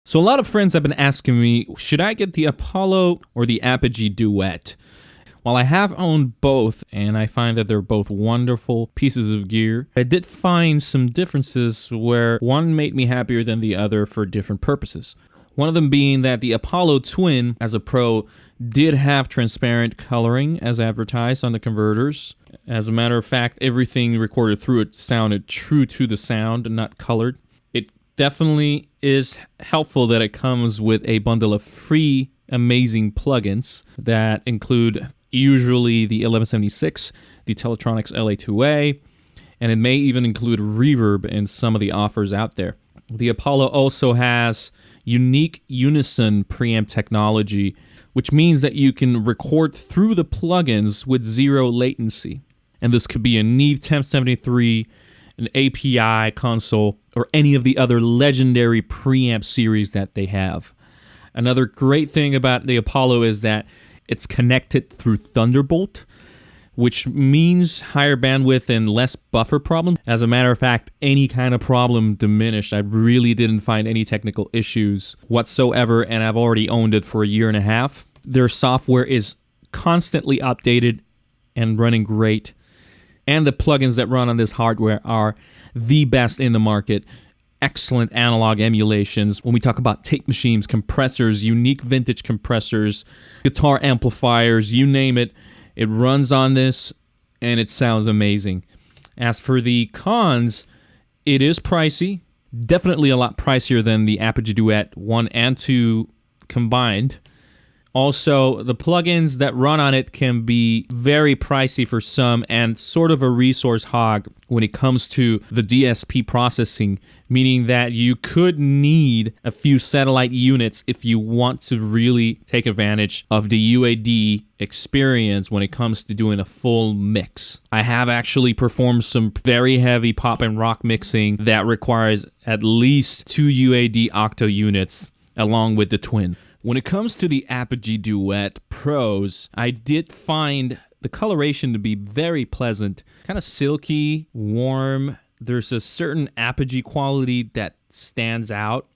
So a lot of friends have been asking me, should I get the Apollo or the Apogee Duet? While I have owned both, and I find that they're both wonderful pieces of gear, I did find some differences where one made me happier than the other for different purposes. One of them being that the Apollo Twin, as a pro, did have transparent coloring as advertised on the converters. As a matter of fact, everything recorded through it sounded true to the sound and not colored. It definitely is helpful that it comes with a bundle of free amazing plugins that include usually the 1176, the Teletronics LA2A, and it may even include reverb in some of the offers out there. The Apollo also has unique Unison preamp technology, which means that you can record through the plugins with zero latency. And this could be a Neve 1073, an API console, or any of the other legendary preamp series that they have. Another great thing about the Apollo is that it's connected through Thunderbolt, which means higher bandwidth and less buffer problem. As a matter of fact, any kind of problem diminished. I really didn't find any technical issues whatsoever, and I've already owned it for a year and a half. Their software is constantly updated and running great, and the plugins that run on this hardware are the best in the market. Excellent analog emulations. When we talk about tape machines, compressors, unique vintage compressors, guitar amplifiers, you name it, it runs on this and it sounds amazing. As for the cons, it is pricey. Definitely a lot pricier than the Apogee Duet 1 and 2 combined. Also, the plugins that run on it can be very pricey for some and sort of a resource hog when it comes to the DSP processing, meaning that you could need a few satellite units if you want to really take advantage of the UAD experience when it comes to doing a full mix. I have actually performed some very heavy pop and rock mixing that requires at least 2 UAD octo units along with the Twin. When it comes to the Apogee Duet Pros, I did find the coloration to be very pleasant, kind of silky, warm. There's a certain Apogee quality that stands out,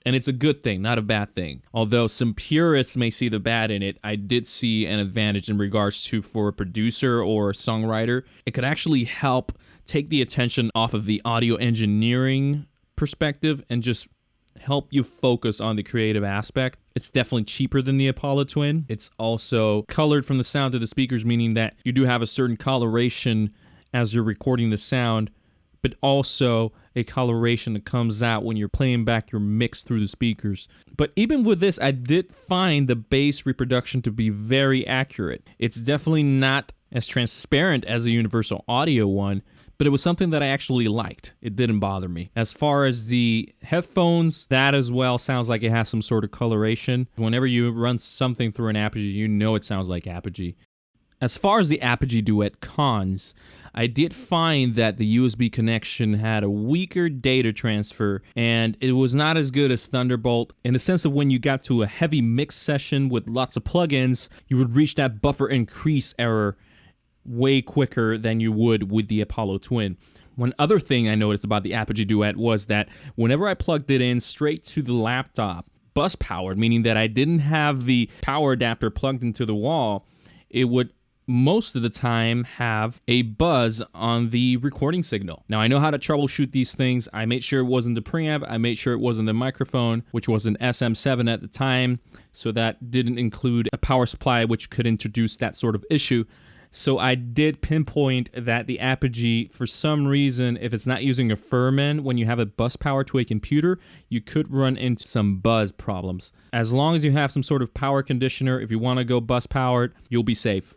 and it's a good thing, not a bad thing. Although some purists may see the bad in it, I did see an advantage in regards to, for a producer or a songwriter, it could actually help take the attention off of the audio engineering perspective and just help you focus on the creative aspect. It's definitely cheaper than the Apollo Twin. It's also colored from the sound of the speakers, meaning that you do have a certain coloration as you're recording the sound, but also a coloration that comes out when you're playing back your mix through the speakers. But even with this, I did find the bass reproduction to be very accurate. It's definitely not as transparent as the Universal Audio one, but it was something that I actually liked. It didn't bother me. As far as the headphones, that as well sounds like it has some sort of coloration. Whenever you run something through an Apogee, you know it sounds like Apogee. As far as the Apogee Duet cons, I did find that the USB connection had a weaker data transfer, and it was not as good as Thunderbolt in the sense of when you got to a heavy mix session with lots of plugins, you would reach that buffer increase error way quicker than you would with the Apollo Twin. One other thing I noticed about the Apogee Duet was that whenever I plugged it in straight to the laptop, bus powered, meaning that I didn't have the power adapter plugged into the wall, it would most of the time have a buzz on the recording signal. Now I know how to troubleshoot these things. I made sure it wasn't the preamp. I made sure it wasn't the microphone, which was an SM7 at the time, so that didn't include a power supply, which could introduce that sort of issue. So I did pinpoint that the Apogee, for some reason, if it's not using a Furman, when you have a bus power to a computer, you could run into some buzz problems. As long as you have some sort of power conditioner, if you want to go bus powered, you'll be safe.